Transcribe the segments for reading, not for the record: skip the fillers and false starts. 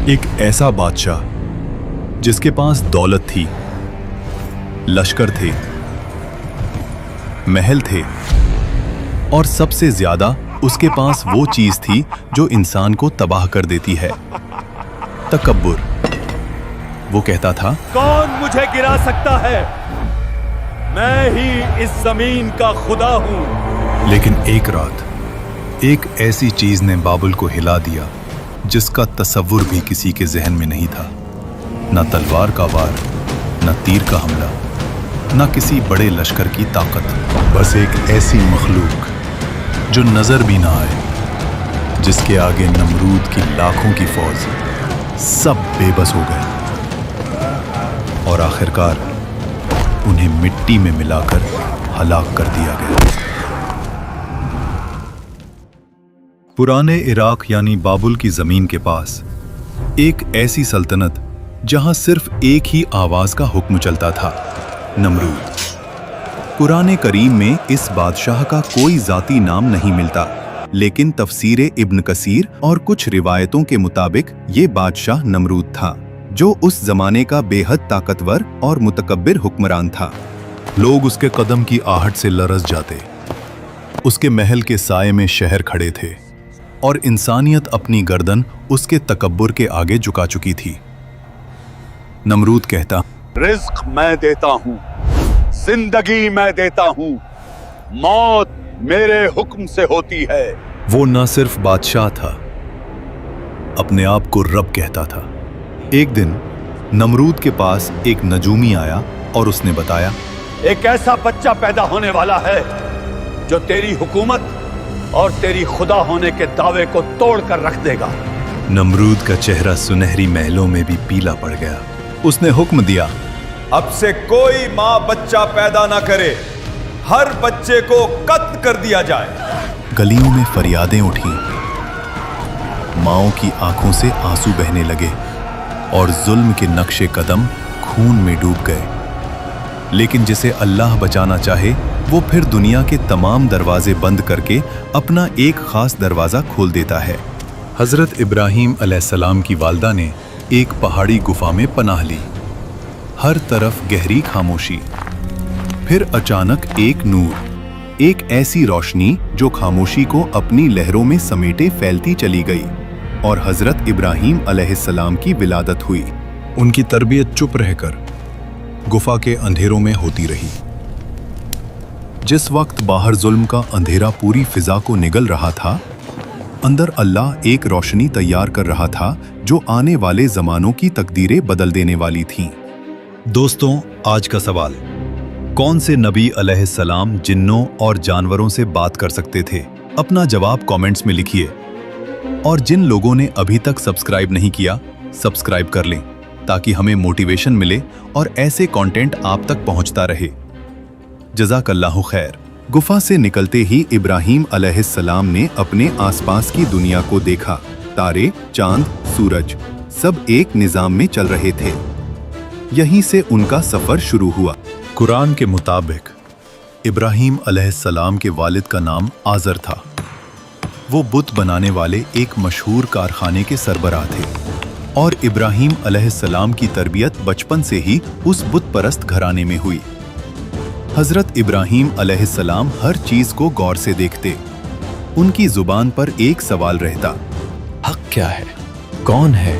एक ऐसा बादशाह जिसके पास दौलत थी, लश्कर थे, महल थे और सबसे ज्यादा उसके पास वो चीज थी जो इंसान को तबाह कर देती है, तकब्बुर। वो कहता था, कौन मुझे गिरा सकता है? मैं ही इस जमीन का खुदा हूं। लेकिन एक रात एक ऐसी चीज ने बाबुल को हिला दिया जिसका तसव्वुर भी किसी के जहन में नहीं था। न तलवार का वार, न तीर का हमला, न किसी बड़े लश्कर की ताकत, बस एक ऐसी मखलूक जो नजर भी ना आए, जिसके आगे नमरूद की लाखों की फौज सब बेबस हो गए और आखिरकार उन्हें मिट्टी में मिलाकर हलाक कर दिया गया। पुराने इराक यानी बाबुल की जमीन के पास एक ऐसी सल्तनत जहां सिर्फ एक ही आवाज का हुक्म चलता था, नमरूद। कुरान करीम में इस बादशाह का कोई जाती नाम नहीं मिलता, लेकिन तफसीर इब्न कसीर और कुछ रिवायतों के मुताबिक ये बादशाह नमरूद था, जो उस जमाने का बेहद ताकतवर और मुतकब्बिर हुक्मरान था। लोग उसके कदम की आहट से लरज़ जाते। उसके महल के साए में शहर खड़े थे और इंसानियत अपनी गर्दन उसके तकब्बुर के आगे झुका चुकी थी। नमरूद कहता, रिज्क मैं देता हूं, जिंदगी मैं देता हूं, मौत मेरे हुक्म से होती है। वो न सिर्फ बादशाह था, अपने आप को रब कहता था। एक दिन नमरूद के पास एक नजूमी आया और उसने बताया, एक ऐसा बच्चा पैदा होने वाला है जो तेरी हुकूमत और तेरी खुदा होने के दावे को तोड़ कर रख देगा। नमरूद का चेहरा सुनहरी महलों में भी पीला पड़ गया। उसने हुक्म दिया, अब से कोई माँ बच्चा पैदा ना करे, हर बच्चे को कत्ल कर दिया जाए। गलियों में फरियादें उठी, माओं की आंखों से आंसू बहने लगे और जुल्म के नक्शे कदम खून में डूब गए। लेकिन जिसे अल्लाह बचाना चाहे वो फिर दुनिया के तमाम दरवाजे बंद करके अपना एक खास दरवाजा खोल देता है। हजरत इब्राहीम अलैहिस्सलाम की वालदा ने एक पहाड़ी गुफा में पनाह ली। हर तरफ गहरी खामोशी, फिर अचानक एक नूर, एक ऐसी रोशनी जो खामोशी को अपनी लहरों में समेटे फैलती चली गई और हजरत इब्राहीम अलैहिस्सलाम की विलादत हुई। उनकी तरबियत चुप रहकर गुफा के अंधेरों में होती रही। जिस वक्त बाहर जुल्म का अंधेरा पूरी फिजा को निगल रहा था, अंदर अल्लाह एक रोशनी तैयार कर रहा था जो आने वाले जमानों की तकदीरें बदल देने वाली थीं। दोस्तों, आज का सवाल, कौन से नबी अलैहिस्सलाम जिन्नों और जानवरों से बात कर सकते थे? अपना जवाब कमेंट्स में लिखिए और जिन लोगों ने अभी तक सब्सक्राइब नहीं किया, सब्सक्राइब कर लें ताकि हमें मोटिवेशन मिले और ऐसे कंटेंट आप तक पहुंचता रहे। जज़ाकल्लाहु खैर। गुफा से निकलते ही इब्राहीम अलैहिस्सलाम ने अपने आसपास की दुनिया को देखा। तारे, चांद, सूरज सब एक निजाम में चल रहे थे। यहीं से उनका सफर शुरू हुआ। कुरान के मुताबिक इब्राहीम अलैहिस्सलाम के वालिद का नाम आज़र था। वो बुत बनाने वाले एक मशहूर कारखाने के सरबराह थे और इब्राहीम अलैहिस्सलाम की तरबियत बचपन से ही उस बुत परस्त घराने में हुई। हजरत इब्राहीम अलैहिस्सलाम हर चीज को गौर से देखते। उनकी जुबान पर एक सवाल रहता, हक क्या है? कौन है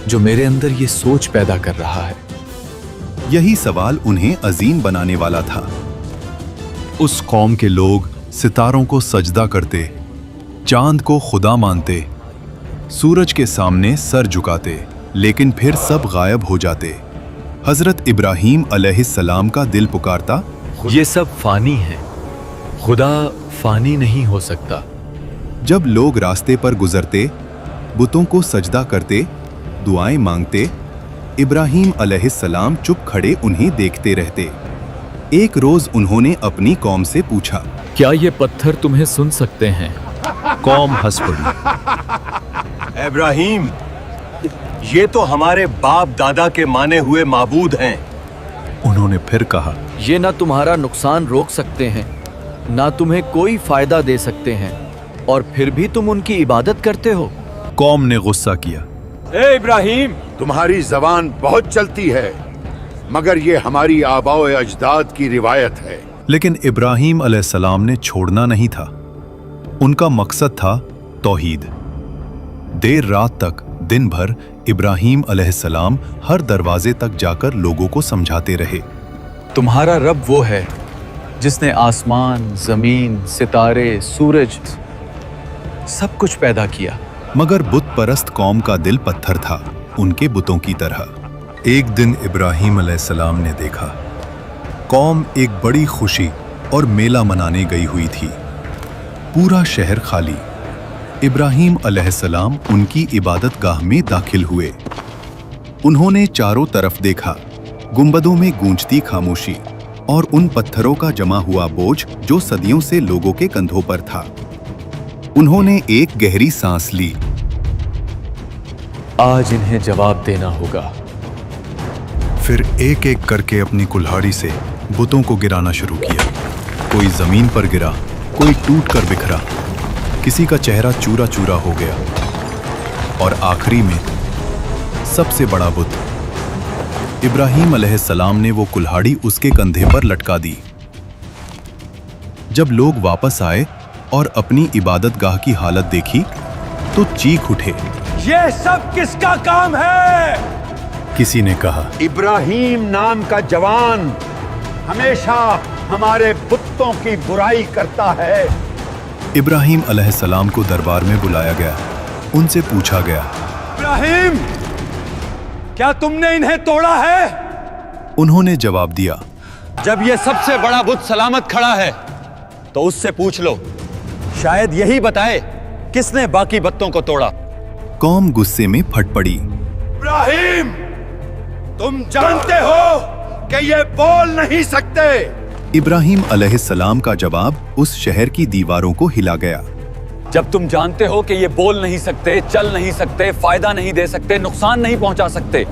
जो मेरे अंदर ये सोच पैदा कर रहा है? यही सवाल उन्हें अजीम बनाने वाला था। उस कौम के लोग सितारों को सजदा करते, चांद को खुदा मानते, सूरज के सामने सर झुकाते, लेकिन फिर सब गायब हो जाते। हजरत इब्राहीम अलैहिस्सलाम का दिल पुकारता, ये सब फानी है, खुदा फानी नहीं हो सकता। जब लोग रास्ते पर गुजरते, बुतों को सजदा करते, दुआएं मांगते, इब्राहीम अलैहिस्सलाम चुप खड़े उन्हें देखते रहते। एक रोज उन्होंने अपनी कौम से पूछा, क्या ये पत्थर तुम्हें सुन सकते हैं? कौम हंस पड़ी। इब्राहीम, ये तो हमारे बाप दादा के माने हुए माबूद हैं। उन्होंने फिर कहा, ये ना तुम्हारा नुकसान रोक सकते हैं, ना तुम्हें कोई फायदा दे सकते हैं, और फिर भी तुम उनकी इबादत करते हो। कौम ने गुस्सा किया ए इब्राहिम, तुम्हारी जबान बहुत चलती है, मगर ये हमारी आबाओ अजदाद की रिवायत है। लेकिन इब्राहिम अलैहिस्सलाम ने छोड़ना नहीं था। उनका मकसद था तौहीद। देर रात तक दिन भर इब्राहिम अलैहिस्सलाम हर दरवाजे तक जाकर लोगों को समझाते रहे। तुम्हारा रब वो है जिसने आसमान, जमीन, सितारे, सूरज सब कुछ पैदा किया। मगर बुत परस्त कौम का दिल पत्थर था, उनके बुतों की तरह। एक दिन इब्राहिम अलैहिस्सलाम ने देखा कौम एक बड़ी खुशी और मेला मनाने गई हुई थी। पूरा शहर खाली। इब्राहिम अलैहिस्सलाम उनकी इबादत गाह में दाखिल हुए। उन्होंने चारों तरफ देखा, गुंबदों में गूंजती खामोशी और उन पत्थरों का जमा हुआ बोझ जो सदियों से लोगों के कंधों पर था। उन्होंने एक गहरी सांस ली। आज इन्हें जवाब देना होगा। फिर एक एक करके अपनी कुल्हाड़ी से बुतों को गिराना शुरू किया। कोई जमीन पर गिरा, कोई टूट कर बिखरा, किसी का चेहरा चूरा चूरा हो गया और आखिरी में सबसे बड़ा बुत इब्राहिम अलैहिस्सलाम ने वो कुल्हाड़ी उसके कंधे पर लटका दी। जब लोग वापस आए और अपनी इबादत गाह की हालत देखी तो चीख उठे, ये सब किसका काम है? किसी ने कहा, इब्राहिम नाम का जवान हमेशा हमारे बुतों की बुराई करता है। इब्राहिम अलैहिस्सलाम को दरबार में बुलाया गया। उनसे पूछा गया, इब्राहिम, क्या तुमने इन्हें तोड़ा है? उन्होंने जवाब दिया, जब ये सबसे बड़ा बुत सलामत खड़ा है तो उससे पूछ लो, शायद यही बताए किसने बाकी बुतों को तोड़ा। कौम गुस्से में फट पड़ी। इब्राहिम, तुम जानते हो कि ये बोल नहीं सकते। इब्राहिम अलैहिस्सलाम का जवाब उस शहर की दीवारों को हिला गया। जब तुम जानते हो कि ये बोल नहीं सकते, चल नहीं सकते, फायदा नहीं दे सकते, नुकसान नहीं पहुंचा सकते,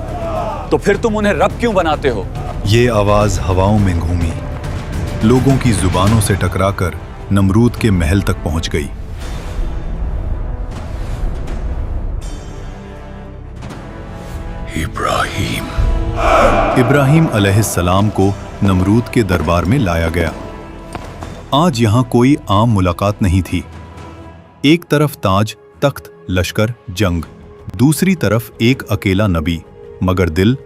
तो फिर तुम उन्हें रब क्यों बनाते हो? ये आवाज हवाओं में घूमी, लोगों की जुबानों से टकराकर नमरूद के महल तक पहुंच गई। इब्राहिम अलैहिस्सलाम को नमरूद के दरबार में लाया गया। आज यहां कोई आम मुलाकात नहीं थी। एक तरफ ताज, तख्त, लश्कर, जंग, दूसरी तरफ एक अकेला नबी, मगर दिल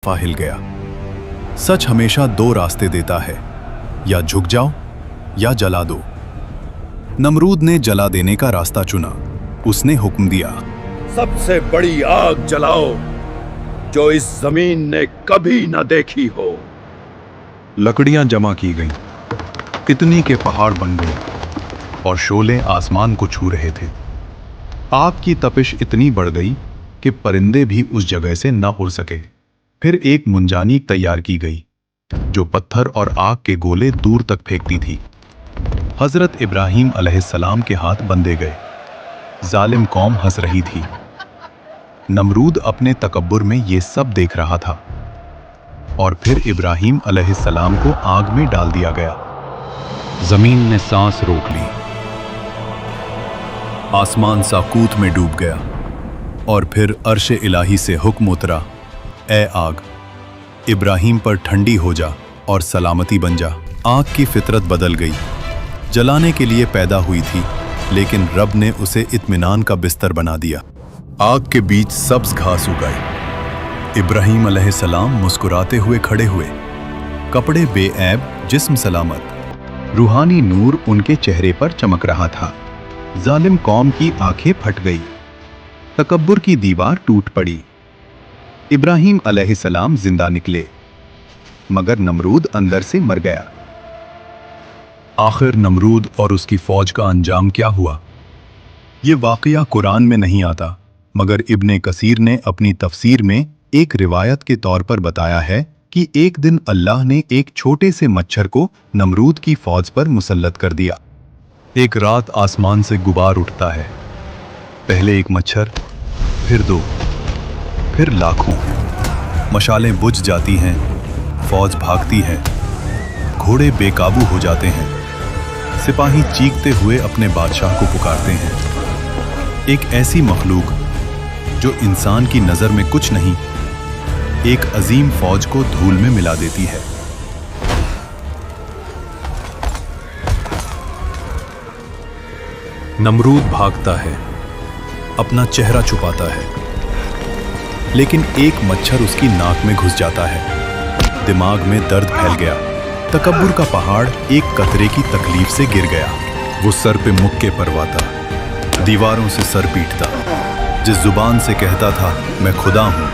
हिल गया। सच हमेशा दो रास्ते देता है, या झुक जाओ या जला दो। नमरूद ने जला देने का रास्ता चुना। उसने हुक्म दिया, सबसे बड़ी आग जलाओ जो इस जमीन ने कभी न देखी हो। लकड़ियां जमा की गईं, इतनी के पहाड़ बन गए और शोले आसमान को छू रहे थे। आग की तपिश इतनी बढ़ गई कि परिंदे भी उस जगह से न उड़ सके। फिर एक मुंजानी तैयार की गई जो पत्थर और आग के गोले दूर तक फेंकती थी। हजरत इब्राहिम अलैहिस्सलाम के हाथ बंधे गए। जालिम कौम हंस रही थी। नमरूद अपने तकब्बुर में ये सब देख रहा था और फिर इब्राहिम अलैहिस्सलाम को आग में डाल दिया गया। जमीन ने सांस रोक ली। आसमान साकूत में डूब गया और फिर अर्श इलाही से हुक्म उतरा, ए आग, इब्राहिम पर ठंडी हो जा और सलामती बन जा। आग की फितरत बदल गई। जलाने के लिए पैदा हुई थी, लेकिन रब ने उसे इत्मीनान का बिस्तर बना दिया। आग के बीच सब्ज घास उगाए। इब्राहिम अलैहिस्सलाम मुस्कुराते हुए खड़े हुए, कपड़े बेऐब, जिस्म सलामत। रूहानी नूर उनके चेहरे पर चमक रहा था। जालिम कौम की आंखें फट गई, तकब्बुर की दीवार टूट पड़ी। इब्राहिम अलैहिस्सलाम जिंदा निकले, मगर नमरूद अंदर से मर गया। आखिर नमरूद और उसकी फौज का अंजाम क्या हुआ? ये वाकया कुरान में नहीं आता, मगर इब्ने कसीर ने अपनी तफसीर में एक रिवायत के तौर पर बताया है कि एक दिन अल्लाह ने एक छोटे से मच्छर को नमरूद की फौज पर मुसल्लत कर दिया। एक रात आसमान से गुबार उठता है, पहले एक मच्छर, फिर दो, फिर लाखों। मशालें बुझ जाती हैं, फौज भागती है, घोड़े बेकाबू हो जाते हैं, सिपाही चीखते हुए अपने बादशाह को पुकारते हैं। एक ऐसी मखलूक जो इंसान की नजर में कुछ नहीं, एक अजीम फौज को धूल में मिला देती है। नमरूद भागता है, अपना चेहरा छुपाता है, लेकिन एक मच्छर उसकी नाक में घुस जाता है। दिमाग में दर्द फैल गया। तकब्बुर का पहाड़ एक कतरे की तकलीफ से गिर गया। वो सर पे मुक्के परवाता, दीवारों से सर पीटता। जिस जुबान से कहता था मैं खुदा हूं,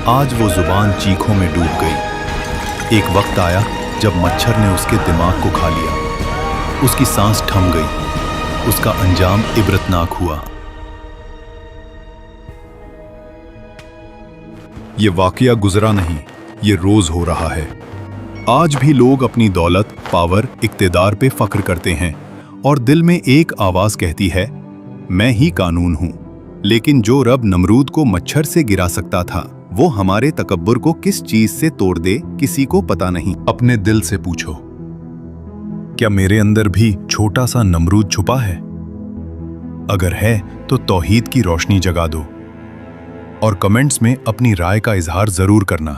आज वो जुबान चीखों में डूब गई। एक वक्त आया जब मच्छर ने उसके दिमाग को खा लिया। उसकी सांस थम गई। उसका अंजाम इबरतनाक हुआ। ये वाकया गुजरा नहीं, ये रोज हो रहा है। आज भी लोग अपनी दौलत, पावर, इक्तिदार पे फख्र करते हैं और दिल में एक आवाज कहती है, मैं ही कानून हूं। लेकिन जो रब नमरूद को मच्छर से गिरा सकता था, वो हमारे तकब्बुर को किस चीज से तोड़ दे, किसी को पता नहीं। अपने दिल से पूछो, क्या मेरे अंदर भी छोटा सा नमरूद छुपा है? अगर है तो तौहीद की रोशनी जगा दो और कमेंट्स में अपनी राय का इजहार जरूर करना।